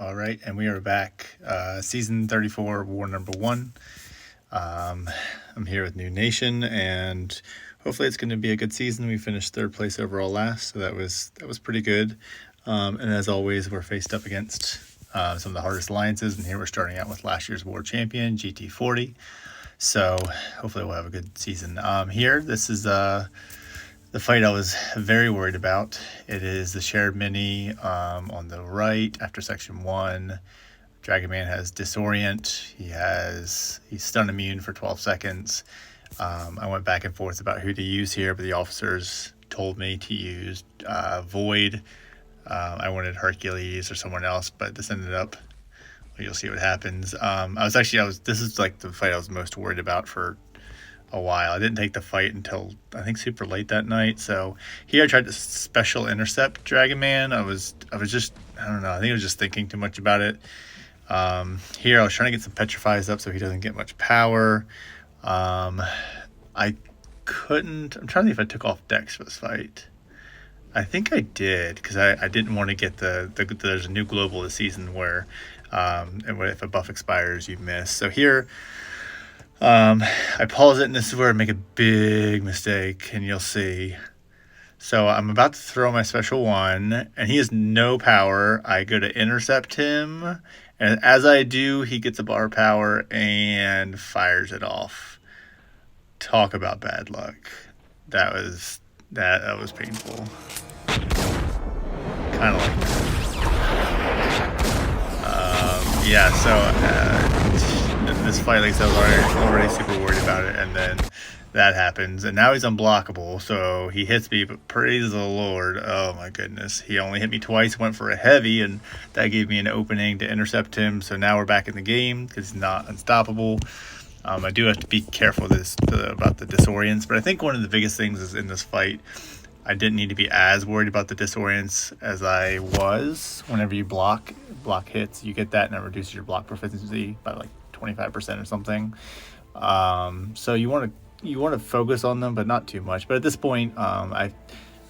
All right, and we are back. Season 34, War number 1. I'm here with NewN, and hopefully it's going to be a good season. We finished 3rd place overall last, so that was pretty good. And as always, we're faced up against some of the hardest alliances, and here we're starting out with last year's world champion, GT40. So hopefully we'll have a good season. Here, this is the fight I was very worried about. It is the shared mini on the right after section 1. Dragon Man has Disorient. He's stun immune for 12 seconds. I went back and forth about who to use here, but the officers told me to use Void. I wanted Hercules or someone else, but this ended up, well, you'll see what happens. This is like the fight I was most worried about for a while. I didn't take the fight until I think super late that night. So here I tried to special intercept Dragon Man. I was just, I don't know, I think I was just thinking too much about it. Here I was trying to get some petrifies up so he doesn't get much power. I couldn't, I'm trying to think if I took off Dex for this fight. I think I did, because I didn't want to get there's a new global this season where if a buff expires you miss. So here I pause it, and this is where I make a big mistake, and you'll see. So I'm about to throw my special 1, and he has no power. I go to intercept him, and as I do, he gets a bar power and fires it off. Talk about bad luck. That was painful. Kind of like that. Yeah, so this fight, like I said, I was already super worried about it, and then that happens, and now he's unblockable, so he hits me, but praise the Lord, oh my goodness, he only hit me twice, went for a heavy, and that gave me an opening to intercept him. So now we're back in the game, because he's not unstoppable. I do have to be careful about the disorients, but I think one of the biggest things is in this fight, I didn't need to be as worried about the disorients as I was. Whenever you block hits, you get that, and it reduces your block proficiency by like 25% or something. So you want to focus on them, but not too much. But at this point, my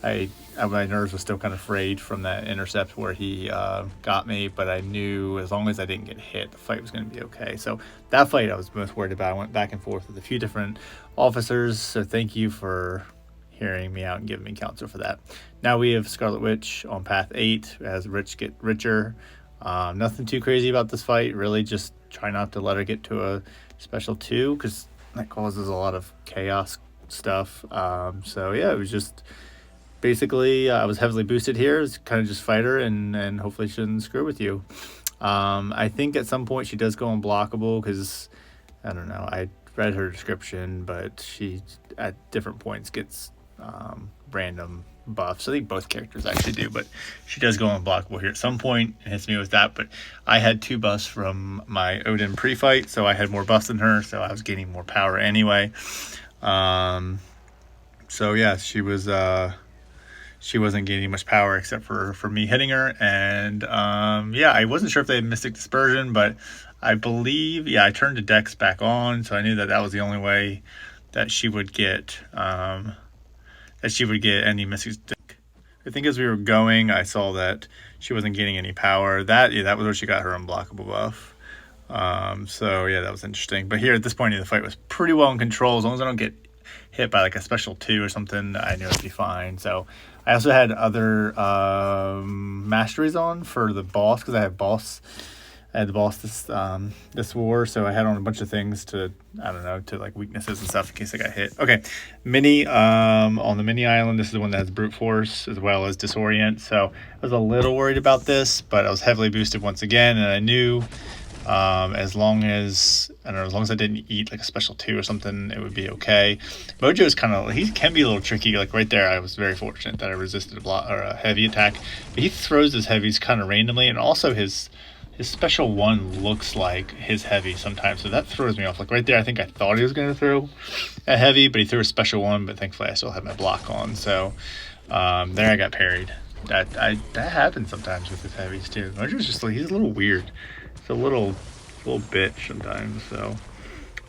nerves were still kind of frayed from that intercept where he got me, but I knew as long as I didn't get hit, the fight was going to be okay. So that fight I was most worried about. I went back and forth with a few different officers, so thank you for hearing me out and giving me counsel for that. Now we have Scarlet Witch on path 8 as Rich get richer. Nothing too crazy about this fight, really just try not to let her get to a special 2, because that causes a lot of chaos stuff. So yeah, it was just basically I was heavily boosted here. It's kind of just fight her and hopefully she shouldn't screw with you. I think at some point she does go unblockable, because I don't know, I read her description, but she at different points gets random buffs. I think both characters actually do, but she does go unblockable here at some point and hits me with that. But I had 2 buffs from my Odin pre-fight, so I had more buffs than her, so I was gaining more power anyway. So yeah, she wasn't gaining much power except for me hitting her. And yeah, I wasn't sure if they had Mystic Dispersion, but I believe, yeah, I turned the Dex back on, so I knew that was the only way that she would get any Mystic. I think as we were going, I saw that she wasn't getting any power. That was where she got her unblockable buff. So yeah, that was interesting. But here at this point in the fight was pretty well in control. As long as I don't get hit by like a special 2 or something, I knew it'd be fine. So I also had other masteries on for the boss, because I had the boss this war, so I had on a bunch of things to, I don't know, to like weaknesses and stuff in case I got hit. Okay, mini on the mini island, this is the one that has brute force as well as disorient, so I was a little worried about this, but I was heavily boosted once again, and I knew as long as I didn't eat like a special 2 or something, it would be okay. Mojo is he can be a little tricky. Like right there, I was very fortunate that I resisted a block or a heavy attack, but he throws his heavies kind of randomly, and also his special 1 looks like his heavy sometimes, so that throws me off. Like right there, I think I thought he was going to throw a heavy, but he threw a special 1, but thankfully I still had my block on, so there I got parried. That happens sometimes with his heavies too. Mojo's just like, he's a little weird. It's a little bitch sometimes, so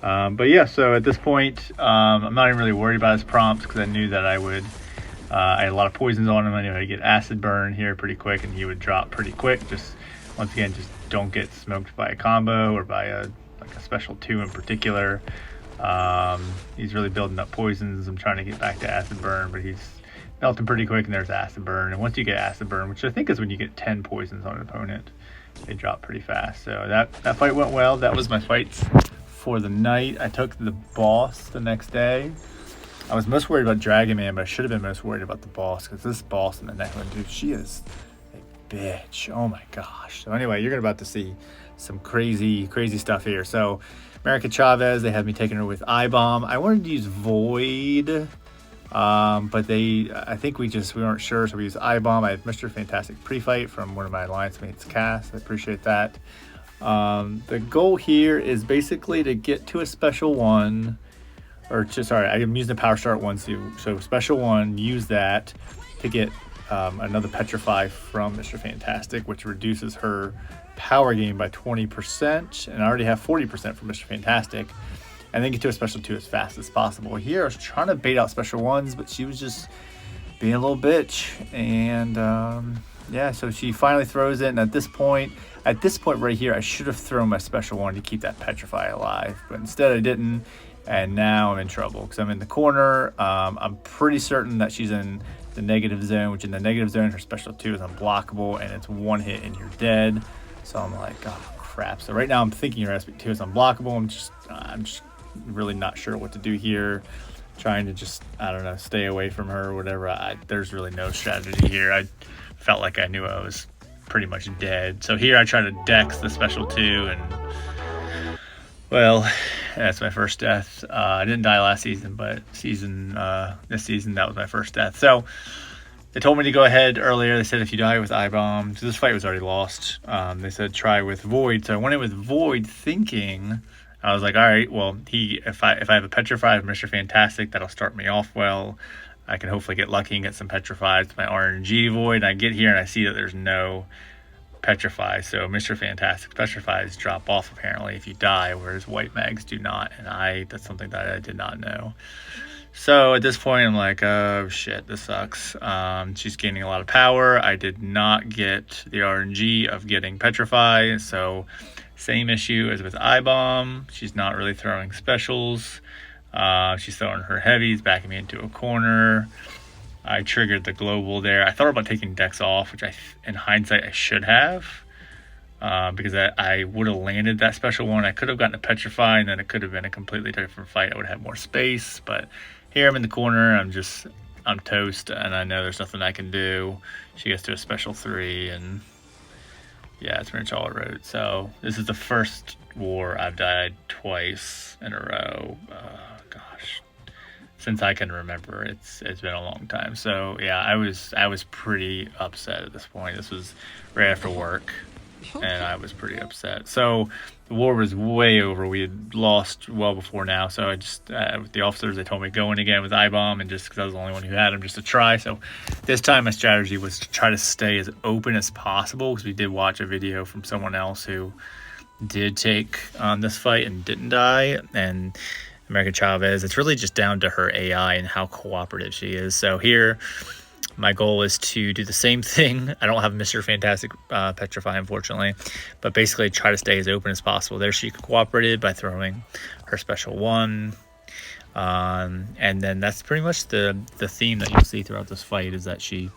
but yeah, so at this point I'm not even really worried about his prompts, because I knew that I had a lot of poisons on him. I knew I'd get acid burn here pretty quick, and he would drop pretty quick. Just Once again, just don't get smoked by a combo or by a special 2 in particular. He's really building up poisons. I'm trying to get back to acid burn, but he's melting pretty quick, and there's acid burn. And once you get acid burn, which I think is when you get 10 poisons on an opponent, they drop pretty fast. So that fight went well. That was my fights for the night. I took the boss the next day. I was most worried about Dragon Man, but I should have been most worried about the boss, because this boss in the next one, dude, she is a bitch. Oh my gosh. So anyway, you're about to see some crazy stuff here. So America Chavez, they had me taking her with I-Bomb. I wanted to use Void, but I think we weren't sure, so we used I-Bomb. I had Mr. Fantastic pre-fight from one of my alliance mates, Cass. I appreciate that. The goal here is basically to get to a special 1, or sorry, I'm using the Power Start 1, so special 1, use that to get another Petrify from Mr. Fantastic, which reduces her power gain by 20%, and I already have 40% from Mr. Fantastic, and then get to a special 2 as fast as possible. Here I was trying to bait out special 1s, but she was just being a little bitch, and yeah, so she finally throws it, and at this point right here, I should have thrown my special 1 to keep that Petrify alive, but instead I didn't, and now I'm in trouble because I'm in the corner. I'm pretty certain that she's in the negative zone, which in the negative zone her special 2 is unblockable, and it's 1 hit and you're dead. So I'm like, oh crap. So right now I'm thinking her SP2 is unblockable. I'm just really not sure what to do here. Trying to just, I don't know, stay away from her or whatever. There's really no strategy here. I felt like I knew I was pretty much dead. So here I try to dex the special 2, and well, that's my first death. I didn't die last season, but this season that was my first death. So they told me to go ahead earlier. They said if you die with I-Bomb, so this fight was already lost. They said try with Void. So I went in with Void thinking, I was like, all right, well, if I have a Petrify of Mr. Fantastic, that'll start me off well. I can hopefully get lucky and get some Petrifies to my RNG Void. And I get here and I see that there's no Petrify, so Mr. Fantastic Petrifies drop off apparently if you die, whereas white mags do not, and that's something that I did not know. So at this point I'm like, oh shit, this sucks. She's gaining a lot of power. I did not get the RNG of getting Petrify, so same issue as with I-Bomb. She's not really throwing specials. She's throwing her heavies, backing me into a corner. I triggered the global there. I thought about taking Dex off, which in hindsight I should have, because I would have landed that special 1. I could have gotten a Petrify, and then it could have been a completely different fight. I would have had more space, but here I'm in the corner. I'm toast, and I know there's nothing I can do. She gets to a special 3, and yeah, it's pretty much all I wrote. So this is the first war I've died twice in a row. Gosh. Since I can remember, it's been a long time. So yeah, I was pretty upset at this point. This was right after work, and I was pretty upset. So the war was way over. We had lost well before now. So I just with the officers, they told me go in again with I-Bomb, and just because I was the only one who had him, just to try. So this time my strategy was to try to stay as open as possible, because we did watch a video from someone else who did take this fight and didn't die, and America Chavez, it's really just down to her AI and how cooperative she is. So here, my goal is to do the same thing. I don't have Mr. Fantastic Petrify, unfortunately, but basically try to stay as open as possible. There she cooperated by throwing her special 1. And then that's pretty much the theme that you'll see throughout this fight, is that she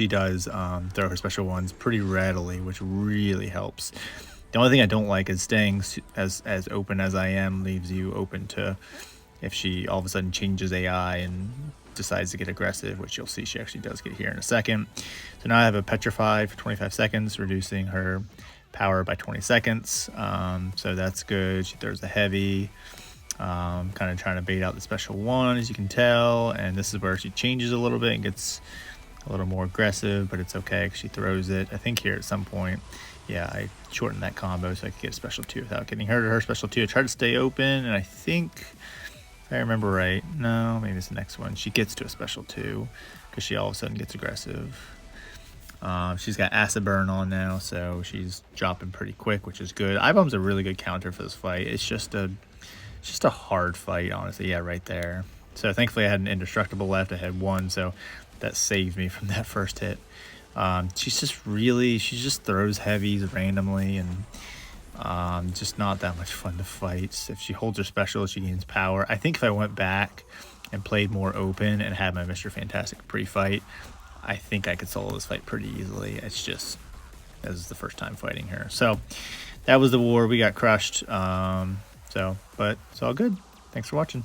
does throw her special 1s pretty readily, which really helps. The only thing I don't like is staying as open as I am leaves you open to if she all of a sudden changes AI and decides to get aggressive, which you'll see she actually does get here in a second. So now I have a Petrify for 25 seconds, reducing her power by 20 seconds. So that's good. She throws the heavy, kind of trying to bait out the special 1, as you can tell. And this is where she changes a little bit and gets a little more aggressive, but it's okay because she throws it. I think here at some point, yeah, I shortened that combo so I could get a special 2 without getting hurt. Her special 2, I tried to stay open, and I think, if I remember right, no, maybe it's the next one, she gets to a special 2 because she all of a sudden gets aggressive. She's got acid burn on now, so she's dropping pretty quick, which is good. I-Bomb's a really good counter for this fight. It's just a hard fight, honestly. Yeah, right there. So thankfully I had an indestructible left. I had 1, so that saved me from that first hit. She's she just throws heavies randomly, and just not that much fun to fight. If she holds her special, she gains power. I think if I went back and played more open and had my Mr. Fantastic pre-fight, I think I could solo this fight pretty easily. It's just, this is the first time fighting her. So that was the war. We got crushed. But it's all good. Thanks for watching.